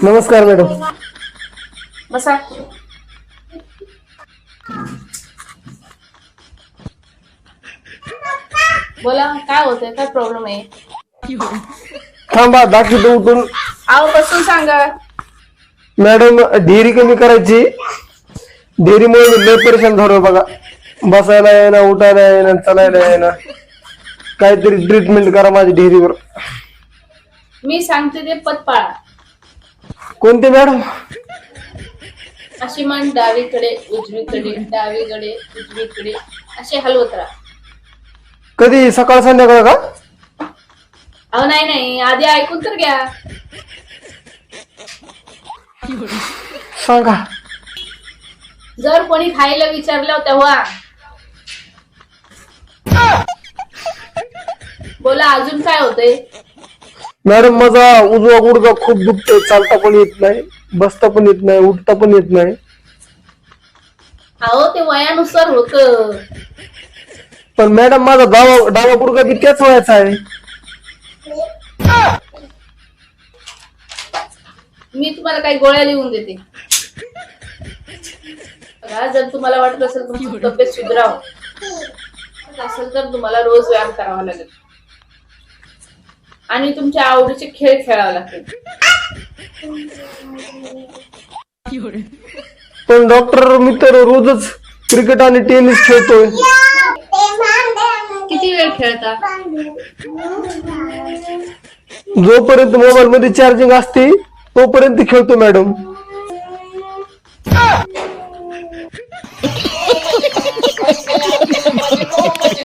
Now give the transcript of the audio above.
नमस्कार मॅडम. बसा. बोला, काय होतंय? काय प्रॉब्लेम आहे? थांबा दाखवतो उठून. आहो बसून सांगा. मॅडम ढेरी कमी करायची. ढेरीमुळे मी लय परेशान झालो बघा. बसायला येईना, उठायला येईना, चालायला येईना. काहीतरी ट्रीटमेंट करा माझ्या ढेरीवर. मी सांगते ते पद पाळा. कोणते मॅडम? अशी मान डावीकडे उजवीकडे डावीकडे उजवीकडे असे हलवत राहा. कधी सकाळ संध्याकाळ का? अहो नाही नाही, आधी ऐकून तर घ्या. सांगा. जर कोणी खायला विचारलं तेव्हा बोला. अजून काय होतंय? मॅडम माझा उजवा गुडघा खूप दुखतोय. चालता पण येत नाही, बसता पण येत नाही, उठता पण येत नाही. अहो ते वयानुसार होत. पण मॅडम माझा डावा गुडघा बी त्याच वयाचा आहे. मी तुम्हाला काही गोळ्या लिहून देते. जर तुम्हाला वाटत असेल तुमची तब्येत सुधारावं असेल तर तुम्हाला रोज व्यायाम करावा लागेल आणि तुमच्या आवडीचे खेळ खेळावे लागतील. पण डॉक्टर मी तर रोजच क्रिकेट आणि टेनिस खेळतोय. किती वेळ खेळता? जोपर्यंत मोबाईल मध्ये चार्जिंग असते तोपर्यंत खेळतो मॅडम.